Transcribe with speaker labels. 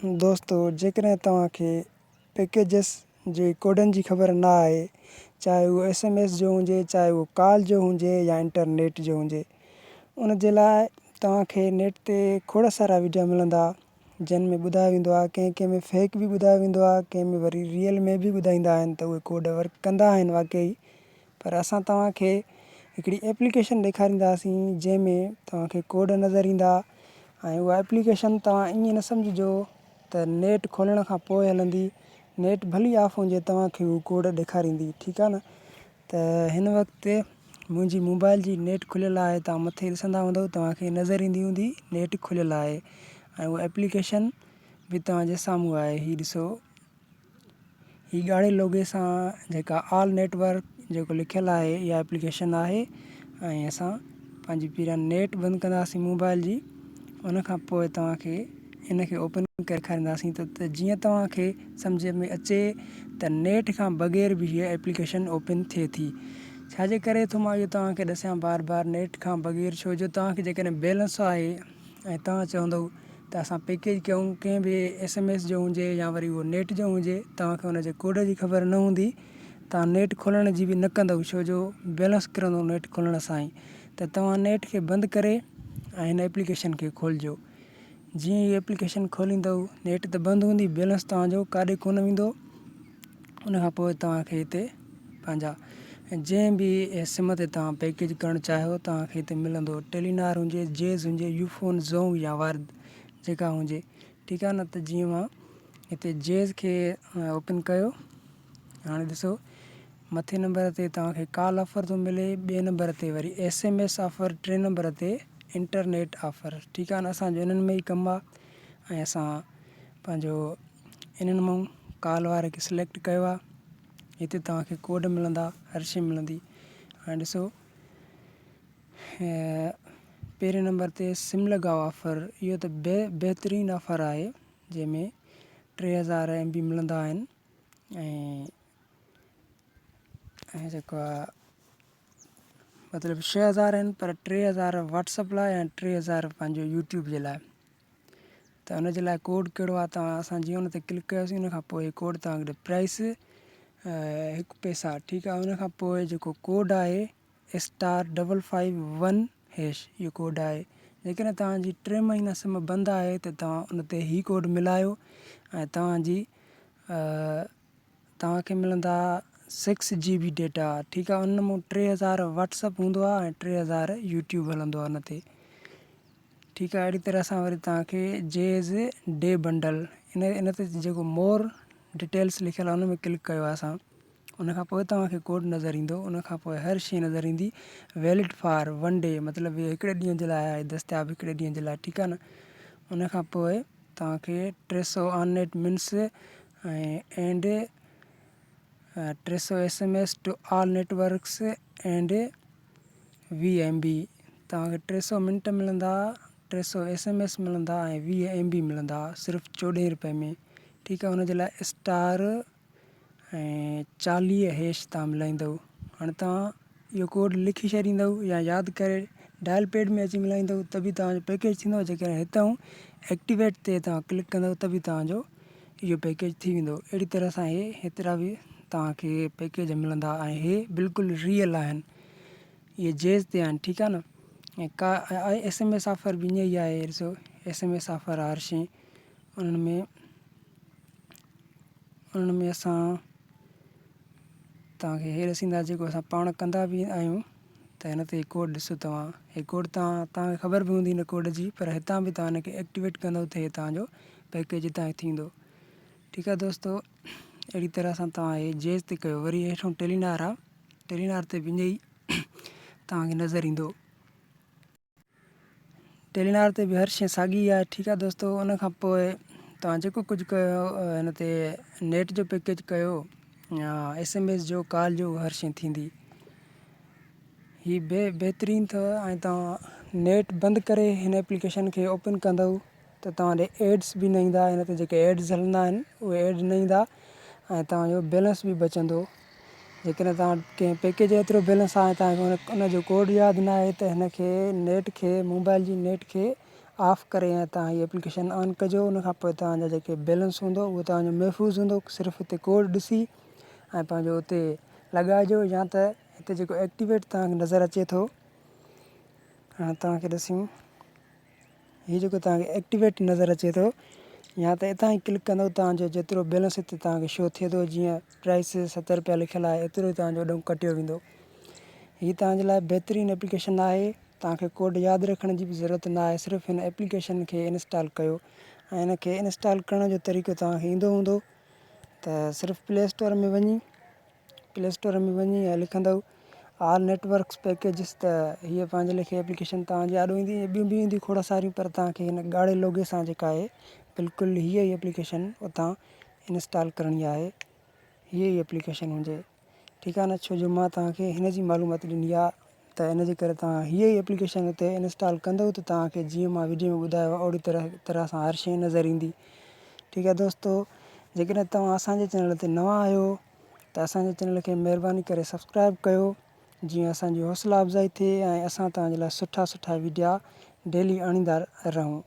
Speaker 1: दोस्तों जेकॾहिं तव्हांखे पैकेजिस जे कोडनि जी ख़बर न आहे, चाहे उहो SMS जो हुजे, चाहे उहो कॉल जो हुजे या इंटरनेट जो हुजे, उन जे लाइ तव्हांखे नेट ते खोड़ सारा वीडियो मिलंदा जिन में ॿुधायो वेंदो आहे। कंहिं में फेक बि ॿुधायो वेंदो आहे, कंहिं में वरी रियल में बि ॿुधाईंदा आहिनि त उहे कोड वर्क कंदा आहिनि वाक़ई। पर असां तव्हांखे हिकिड़ी एप्लीकेशन ॾेखारींदासीं जंहिंमें तव्हांखे कोड नज़र ईंदा ऐं उहा एप्लीकेशन तव्हां ईअं न सम्झिजो त नेट खोलण खां पोइ हलंदी। नेट भली ऑफ हुजे तव्हांखे उहो कोड ॾेखारींदी, ठीकु आहे न। त हिन वक़्तु मुंहिंजी मोबाइल जी नेट खुलियल आहे, तव्हां मथे ॾिसंदा हूंदव तव्हांखे नज़र ईंदी हूंदी नेट खुलियल आहे ऐं उहा एप्लीकेशन बि तव्हांजे साम्हूं आहे। हीअ ॾिसो, हीअ ॻाढ़े लोगे सां जेका ऑल नेटवर्क जेको लिखियलु आहे इहा एप्लीकेशन आहे। ऐं असां पंहिंजी पहिरियां नेट बंदि कंदासीं मोबाइल जी, उन खां पोइ तव्हांखे इन खे ओपन करे ॾेखारींदासीं त जीअं तव्हांखे सम्झ में अचे त नेट खां बग़ैर बि हीअ एप्लीकेशन ओपन थिए थी। छाजे करे थो मां इहो तव्हांखे ॾसां बार बार नेट खां बग़ैर, छो जो तव्हांखे जेकॾहिं बैलेंस आहे ऐं तव्हां चवंदव त असां पैकेज कयूं, कंहिं बि SMS जो हुजे या वरी उहो नेट जो हुजे, तव्हांखे हुन जे कोड जी ख़बर न हूंदी, तव्हां नेट खोलण जी बि न कंदव, छो जो बैलेंस किरंदो नेट खोलण सां ई। त तव्हां नेट खे बंदि करे ऐं हिन एप्लीकेशन खे खोलिजो। जीअं ही एप्लीकेशन खोलींदव, नेट त बंदि हूंदी, बैलेंस तव्हांजो काॾे कोन वेंदो। उन खां पोइ तव्हांखे हिते पंहिंजा जंहिं बि सिम ते तव्हां पैकेज करणु चाहियो तव्हांखे हिते मिलंदो। टेलीनार हुजे, जेज़ हुजे, यूफोन, ज़ोंग या वार जेका हुजे, ठीकु आहे न। त जीअं मां हिते जेज़ खे ओपन कयो, हाणे ॾिसो मथे नंबर ते तव्हांखे कॉल ऑफर थो मिले, ॿिए नंबर ते वरी SMS ऑफर, टे नंबर ते इंटरनेट ऑफर, ठीकु आहे न। असांजो इन्हनि में ई कमु आहे ऐं असां पंहिंजो इन्हनि मां कॉल वारे खे सिलेक्ट कयो आहे। हिते तव्हांखे कोड मिलंदा, हर शइ मिलंदी। हाणे ॾिसो पहिरें नंबर ते सिम लॻाओ ऑफर, इहो त बहितरीनु ऑफर आहे जंहिंमें 3000 MB मिलंदा आहिनि ऐं जेको आहे मतिलबु 6000 आहिनि, पर 3000 व्हाट्सअप लाइ ऐं 3000 पंहिंजो यूट्यूब जे लाइ। त हुन जे लाइ कोड कहिड़ो आहे, असां जीअं हुन ते क्लिक कयोसीं उन खां पोइ कोड तव्हांखे प्राइस 1 पैसा, ठीकु आहे। उन खां पोइ जेको कोड आहे *551#, इहो कोड आहे। जेकॾहिं तव्हांजी 3 महीना सिम बंदि आहे त तव्हां उन ते ही कोड मिलायो ऐं तव्हांखे मिलंदा 6 GB डेटा, ठीकु आहे। उन मां 3000 व्हाट्सअप हूंदो आहे ऐं 3000 यूट्यूब हलंदो आहे उन ते, ठीकु आहे। अहिड़ी तरह सां वरी तव्हांखे जेज़ डे बंडल, इन ते जेको मोर डिटेल्स लिखियलु आहे उन में क्लिक कयो आहे असां, उन खां पोइ तव्हांखे कोड नज़र ईंदो। उन खां पोइ हर शइ नज़र ईंदी, वैलिड फॉर 1 डे, मतिलबु हिकिड़े ॾींहं जे लाइ आहे, दस्तियाबु हिकिड़े ॾींहं जे लाइ, ठीकु आहे न। उन खां पोइ तव्हांखे 300 on net minutes and 300 SMS to all networks and 20 MB, तव्हांखे 300 मिंट मिलंदा, 300 SMS मिलंदा ऐं 20 MB मिलंदा सिर्फ़ु 14 रुपए में, ठीकु आहे। हुन जे लाइ स्टार ऐं 40# तव्हां मिलाईंदव। हाणे तव्हां इहो कोड लिखी छॾींदव या यादि करे डायल पैड में अची मिलाईंदव त बि तव्हांजो पैकेज थींदो। जेकॾहिं हितां एक्टिवेट ते तव्हां क्लिक कंदव त बि तव्हांजो इहो पैकेज थी वेंदो। अहिड़ी तरह सां हेतिरा बि तव्हांखे पैकेज मिलंदा ऐं इहे बिल्कुलु रियल आहिनि, इहे जेज़ ते आहिनि, ठीकु आहे न। ऐं SMS ऑफर बि ईअं ई आहे, ॾिसो SMS ऑफर आहे हर शइ। उन्हनि में असां तव्हांखे इहे ॾिसींदा जेको असां पाण कंदा बि आहियूं। त हिन ते कोड ॾिसो, तव्हां हे कोड तव्हांखे ख़बर बि हूंदी हिन कोड जी, पर हितां बि तव्हां हिनखे एक्टिवेट कंदव त हे तव्हांजो पैकेज हितां ई थींदो, ठीकु आहे दोस्तो। अहिड़ी तरह सां तव्हां हे जेज़ ते कयो। वरी हेठों टेलीनार आहे, टेलीनार ते बि ईअं ई तव्हांखे नज़र ईंदो, टेलीनार ते बि हर शइ साॻी आहे, ठीकु आहे दोस्तो। उन खां पोइ तव्हां जेको कुझु कयो हिन ते नेट जो पैकेज कयो या SMS जो, कॉल जो, हर शइ थींदी। हीअ बहितरीनु अथव। ऐं तव्हां नेट बंदि करे हिन एप्लीकेशन खे ओपन कंदव त तव्हां ॾे एड्स बि न ईंदा, हिन ते जेके एड्स हलंदा आहिनि उहे एड न ईंदा ऐं तव्हांजो बैलेंस बि बचंदो। जेकॾहिं तव्हां कंहिं पैकेज एतिरो बैलेंस आहे तव्हांखे उन जो कोड यादि न आहे त हिन खे नेट खे, मोबाइल जी नेट खे ऑफ़ करे ऐं तव्हां हीअ एप्लीकेशन ऑन कजो। उन खां पोइ तव्हांजा जेके बैलेंस हूंदो उहो तव्हांजो महफ़ूज़ हूंदो। सिर्फ़ु हिते कोड ॾिसी ऐं पंहिंजो हुते लॻाइजो, या त हिते जेको एक्टिवेट तव्हांखे नज़र अचे थो, हाणे तव्हांखे ॾिसूं, हीअ जेको तव्हांखे एक्टिवेट नज़र अचे थो, या त हितां ई क्लिक कंदव तव्हांजो जेतिरो बैलेंस हिते तव्हांखे शो थिए थो, जीअं प्राइस 70 रुपया लिखियलु आहे, एतिरो ई तव्हांजो होॾो कटियो वेंदो। हीअ तव्हांजे लाइ बहितरीनु एप्लीकेशन आहे। तव्हांखे कोड यादि रखण जी बि ज़रूरत न आहे। सिर्फ़ु हिन एप्लीकेशन खे इंस्टॉल कयो ऐं हिन खे इंस्टॉल करण जो तरीक़ो तव्हांखे ईंदो हूंदो। त सिर्फ़ु प्ले स्टोर में वञी ऐं लिखंदव ऑल नेटवर्क्स पैकेजिस, त हीअ पंहिंजे लेखे एप्लीकेशन तव्हांजे आॾो ईंदी। ॿियूं बि ईंदियूं खोड़ सारियूं, पर तव्हांखे हिन ॻाढ़े लोगे सां जेका आहे बिल्कुलु हीअ ई एप्लीकेशन उतां इंस्टॉल करणी आहे। हीअ ई एप्लीकेशन हुजे, ठीकु आहे न। छो जो मां तव्हांखे हिन जी मालूमात ॾिनी आहे, त इन जे करे तव्हां हीअ ई एप्लीकेशन हुते इंस्टॉल कंदव त तव्हांखे जीअं मां वीडियो में ॿुधायो आहे ओड़ी तरह सां हर शइ नज़र ईंदी। ठीकु आहे दोस्तो, जेकॾहिं तव्हां असांजे चैनल ते नवां आहियो त असांजे चैनल खे महिरबानी करे सब्सक्राइब कयो, जीअं असांजी हौसला अफ़ज़ाई थिए ऐं असां तव्हांजे लाइ सुठा वीडिया डेली आणींदा रहूं।